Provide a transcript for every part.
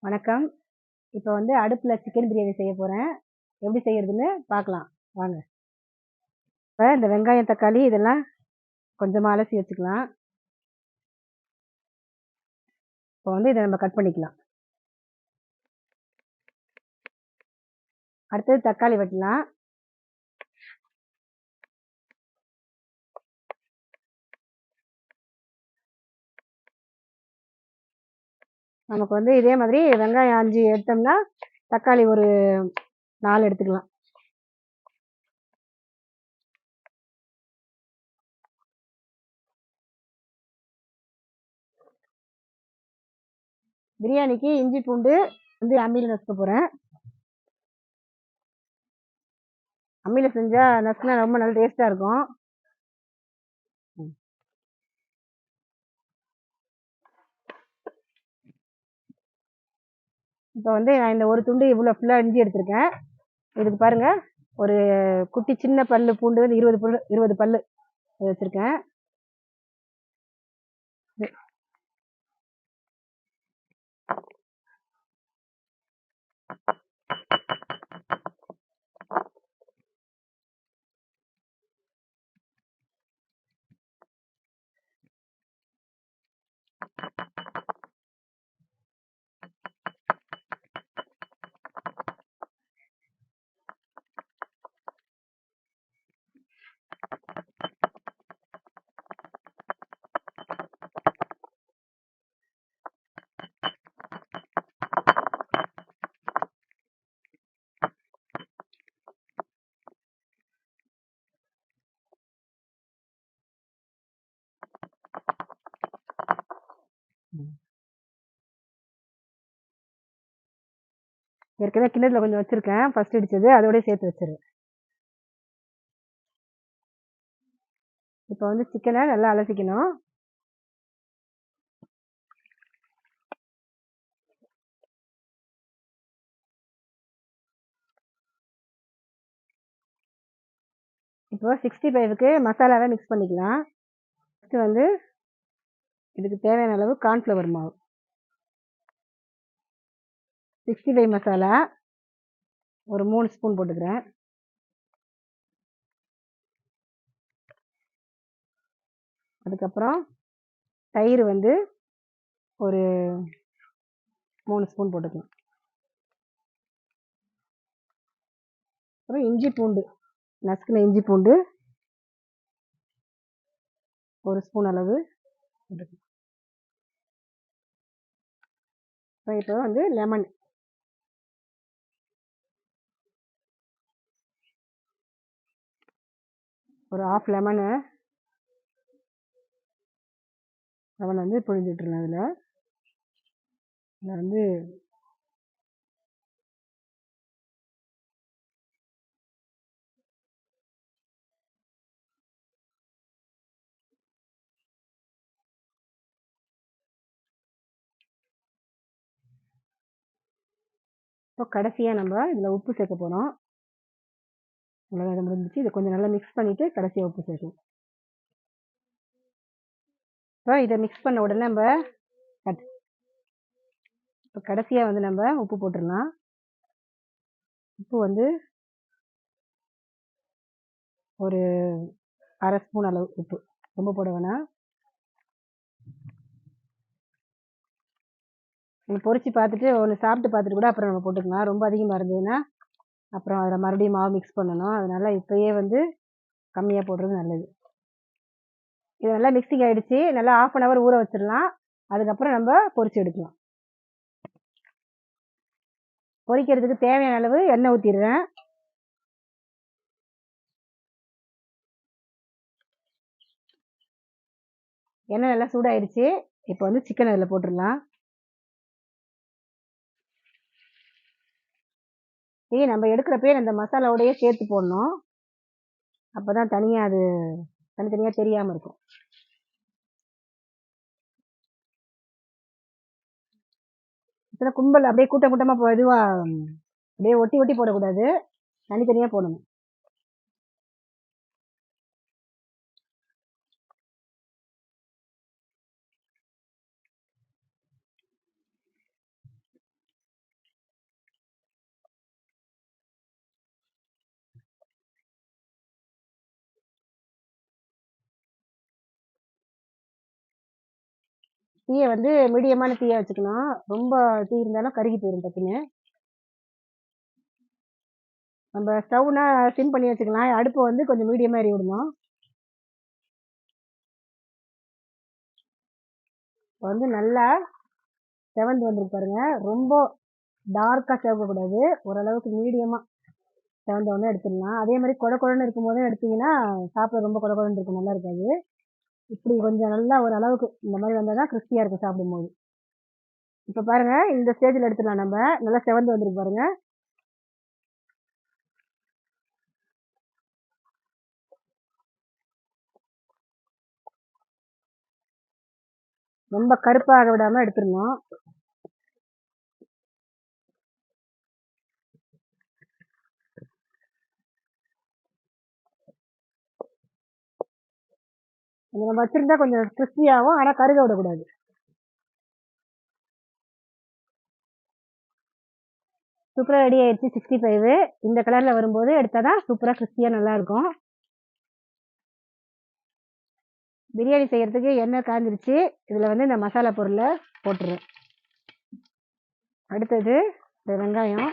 வணக்கம். இப்போ வந்து அடுப்புல சிக்கன் பிரியாணி செய்ய போறேன். எப்படி செய்யறதுன்னு பார்க்கலாம். வாங்க. இப்ப இந்த வெங்காயம், தக்காளி இதெல்லாம் கொஞ்சமா அலசி வச்சுக்கலாம். இப்போ வந்து இத நம்ம கட் பண்ணிக்கலாம். அடுத்தது தக்காளி வெட்டலாம். நமக்கு வந்து இதே மாதிரி வெங்காயம் 5 எடுத்தோம்னா, தக்காளி ஒரு 4 எடுத்துக்கலாம். பிரியாணிக்கு இஞ்சி, பூண்டு வந்து அம்மியில நசுக்க போறேன். அம்மியில செஞ்சா நசுக்குனா ரொம்ப நல்ல டேஸ்ட்டா இருக்கும். இப்போ வந்து நான் இந்த ஒரு துண்டு இவ்வளோ ஃபுல்லா இஞ்சி எடுத்திருக்கேன். இதுக்கு பாருங்க, ஒரு குட்டி சின்ன பல்லு பூண்டு வந்து 20 பல்லு வச்சிருக்கேன். ஏற்கனவே கிண்ணத்துல கொஞ்சம் வச்சிருக்கேன், ஃபர்ஸ்ட் அடிச்சது அதோடய சேர்த்து வச்சிருவேன். இப்போ வந்து சிக்கனை நல்லா அலசிக்கணும். இப்போ 65க்கு மசாலாவை மிக்ஸ் பண்ணிக்கலாம். ஃபஸ்ட்டு வந்து இதுக்கு தேவையான அளவு கார்ன்ஃப்ளவர் மாவு, 65 மசாலா ஒரு 3 ஸ்பூன் போட்டுக்கிறேன். அதுக்கப்புறம் தயிர் வந்து ஒரு 3 ஸ்பூன் போட்டுக்கலாம். அப்புறம் இஞ்சி பூண்டு, நசுக்கின இஞ்சி பூண்டு ஒரு ஸ்பூன் அளவு போட்டுக்கலாம். அப்புறம் இப்போ வந்து லெமன், ஒரு ஆஃப் லெமனை வந்து புழிஞ்சு விட்டுருலாம். அதில் வந்து இப்போ கடைசியாக நம்ம இதில் உப்பு சேர்க்க போகிறோம். அவ்வளோதான், இதை முடிஞ்சிச்சு. இதை கொஞ்சம் நல்லா மிக்ஸ் பண்ணிவிட்டு கடைசியாக உப்பு சேர்க்கணும். இப்போ இதை மிக்ஸ் பண்ண உடனே நம்ம இப்போ கடைசியாக வந்து நம்ம உப்பு போட்டுடலாம். உப்பு வந்து ஒரு 1/2 ஸ்பூன் அளவு உப்பு, ரொம்ப போட வேணாம். நீங்கள் பொரிச்சு பார்த்துட்டு ஒன்று சாப்பிட்டு பார்த்துட்டு கூட அப்புறம் நம்ம போட்டுக்கலாம். ரொம்ப அதிகமாக இருந்ததுன்னா அப்புறம் அதில் மறுபடியும் மாவு மிக்ஸ் பண்ணணும். அதனால இப்போயே வந்து கம்மியாக போடுறது நல்லது. இது நல்லா மிக்சிங் ஆகிடுச்சு. நல்லா 1/2 hour ஊற வச்சிடலாம். அதுக்கப்புறம் நம்ம பொரிச்சு எடுக்கலாம். பொரிக்கிறதுக்கு தேவையான அளவு எண்ணெய் ஊற்றிடுறேன். எண்ணெய் நல்லா சூடாயிடுச்சு. இப்போ வந்து சிக்கன் அதில் போட்டுடலாம். நம்ம எடுக்கிறப்பே அந்த மசாலாவோடையே சேர்த்து போடணும். அப்போ தான் தனியாக அது தனித்தனியாக தெரியாமல் இருக்கும். இத்தனை கும்பல் அப்படியே கூட்டம் கூட்டமாக இதுவாக அப்படியே ஒட்டி ஒட்டி போடக்கூடாது, தனித்தனியாக போடணும். தீயை வந்து மீடியமான தீயா வச்சுக்கணும். ரொம்ப தீ இருந்தாலும் கருகி போயிடும் டக்குன்னு. நம்ம ஸ்டவ்னா சிம் பண்ணி வச்சுக்கலாம். அடுப்பை வந்து கொஞ்சம் மீடியமாக எறி விடணும். இப்போ வந்து நல்லா செவந்து வந்துருக்கு பாருங்க. ரொம்ப டார்க்காக செவக்கக்கூடாது, ஓரளவுக்கு மீடியமாக செவந்த உடனே எடுத்துடலாம். அதே மாதிரி கொட கொடன்னு இருக்கும் போதே எடுத்தீங்கன்னா சாப்பிட ரொம்ப கொட கொடன்னு இருக்கும், நல்லா இருக்காது. இப்படி கொஞ்சம் நல்லா ஒரு அளவுக்கு இந்த மாதிரி வந்தால் தான் கிறிஸ்பியாக இருக்கும் சாப்பிடும்போது. இப்போ பாருங்க, இந்த ஸ்டேஜில் எடுத்துடலாம். நம்ம நல்லா செவந்து வந்துருக்கு பாருங்க. ரொம்ப கருப்பாக விடாம எடுத்துடணும். நம்ம வச்சிருந்தா கொஞ்சம் கிறிஸ்பியாகவும், ஆனால் கருக விடக்கூடாது. சூப்பராக ரெடி ஆயிடுச்சு 65. இந்த கலரில் வரும்போது எடுத்தால் தான் சூப்பராக கிறிஸ்பியாக நல்லாயிருக்கும். பிரியாணி செய்கிறதுக்கு எண்ணெய் காஞ்சிருச்சு. இதில் வந்து இந்த மசாலா பொருளை போட்டுருவேன். அடுத்தது இந்த வெங்காயம்,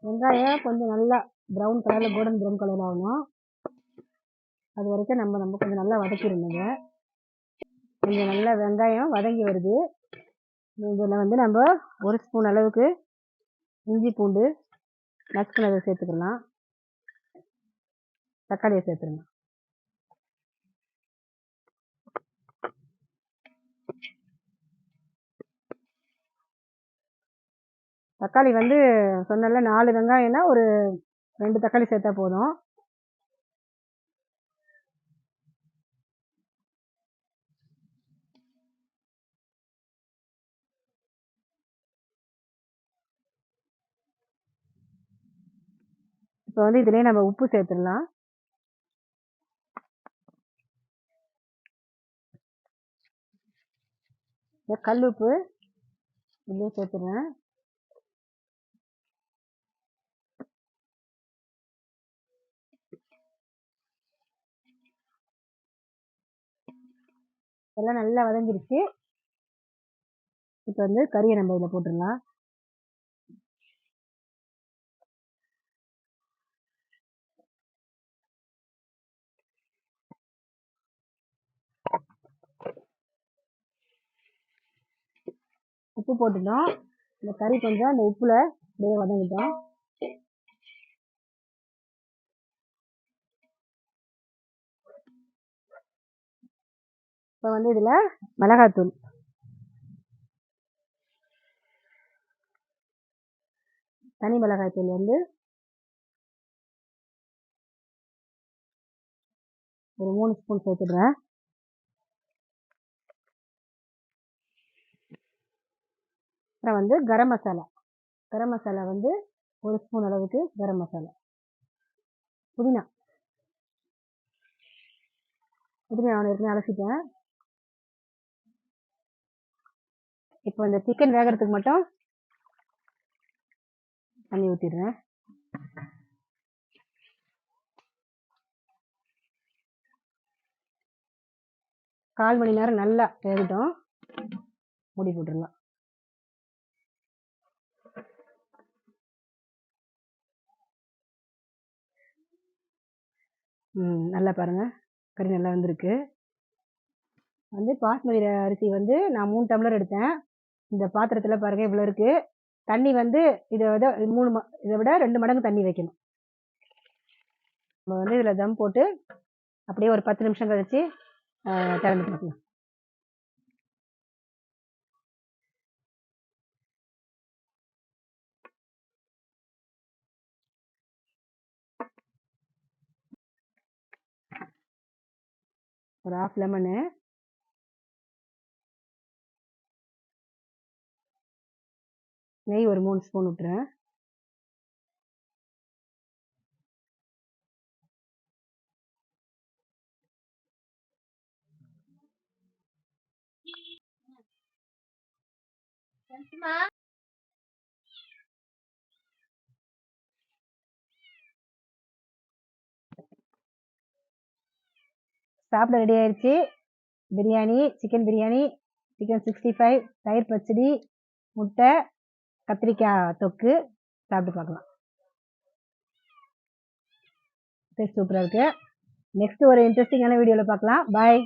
வெங்காயம் கொஞ்சம் நல்லா ப்ரௌன் கலரில், கோல்டன் ப்ரௌன் கலரில் ஆகணும். அது வரைக்கும் நம்ம கொஞ்சம் நல்லா வதக்கிடணுங்க. கொஞ்சம் நல்லா வெங்காயம் வதங்கி வருது. இதில் வந்து நம்ம 1 ஸ்பூன் அளவுக்கு இஞ்சி பூண்டு நசுக்குனதை சேர்த்துக்கலாம். தக்காளியை சேர்த்துருங்க. தக்காளி வந்து சொன்னல 4 வெங்காயம்னா ஒரு 2 தக்காளி சேர்த்தா போதும். இப்போ வந்து இதுலேயே நம்ம உப்பு சேர்த்துடலாம். கல் உப்பு இதுலேயே சேர்த்துடுறேன். எல்லாம் நல்லா வதங்கிருச்சு. இப்போ வந்து கறியை நம்ம இதில் போட்டுடலாம். உப்பு போட்டுட்டோம். இந்த கறி கொஞ்சம் அந்த உப்புல அப்படியே வதங்கிட்டோம். இப்போ வந்து இதில் மிளகாத்தூள், தனி மிளகாய்த்தூள் வந்து ஒரு 3 ஸ்பூன் சேர்த்துடுறேன். அப்புறம் வந்து கரம் மசாலா வந்து 1 ஸ்பூன் அளவுக்கு கரம் மசாலா. புதினா நான் ஏற்கனவே அலசிட்டேன். இப்போ இந்த சிக்கன் வேகிறதுக்கு மட்டும் தண்ணி ஊற்றிடுறேன். கால் மணி நேரம் நல்லா வேகட்டும். மூடி போட்டுடலாம். நல்லா பாருங்க, கறி நல்லா வந்திருக்கு. வந்து பாஸ்மதி அரிசி வந்து நான் 3 டம்ளர் எடுத்தேன். இந்த பாத்திரத்தில் பாருங்க இவ்வளோ இருக்கு. தண்ணி வந்து இதை விட 3 இதை விட 2 மடங்கு தண்ணி வைக்கணும். நம்ம வந்து இதில் தம் போட்டு அப்படியே ஒரு 10 நிமிஷம் கழிச்சு திறந்து பார்க்கலாம். ஒரு 1/2 லெமனு, நெய் ஒரு 3 ஸ்பூன் விட்டுறேன். சாப்பிட ரெடி ஆயிடுச்சு. பிரியாணி, சிக்கன் பிரியாணி, சிக்கன் 65, தயிர் பச்சடி, முட்டை, கத்திரிக்காய் தொக்கு. சாப்பிட்டு பார்க்கலாம். டேஸ்ட் சூப்பராக இருக்கு. நெக்ஸ்ட் ஒரு இன்ட்ரெஸ்டிங்கான வீடியோவில் பார்க்கலாம். பாய்.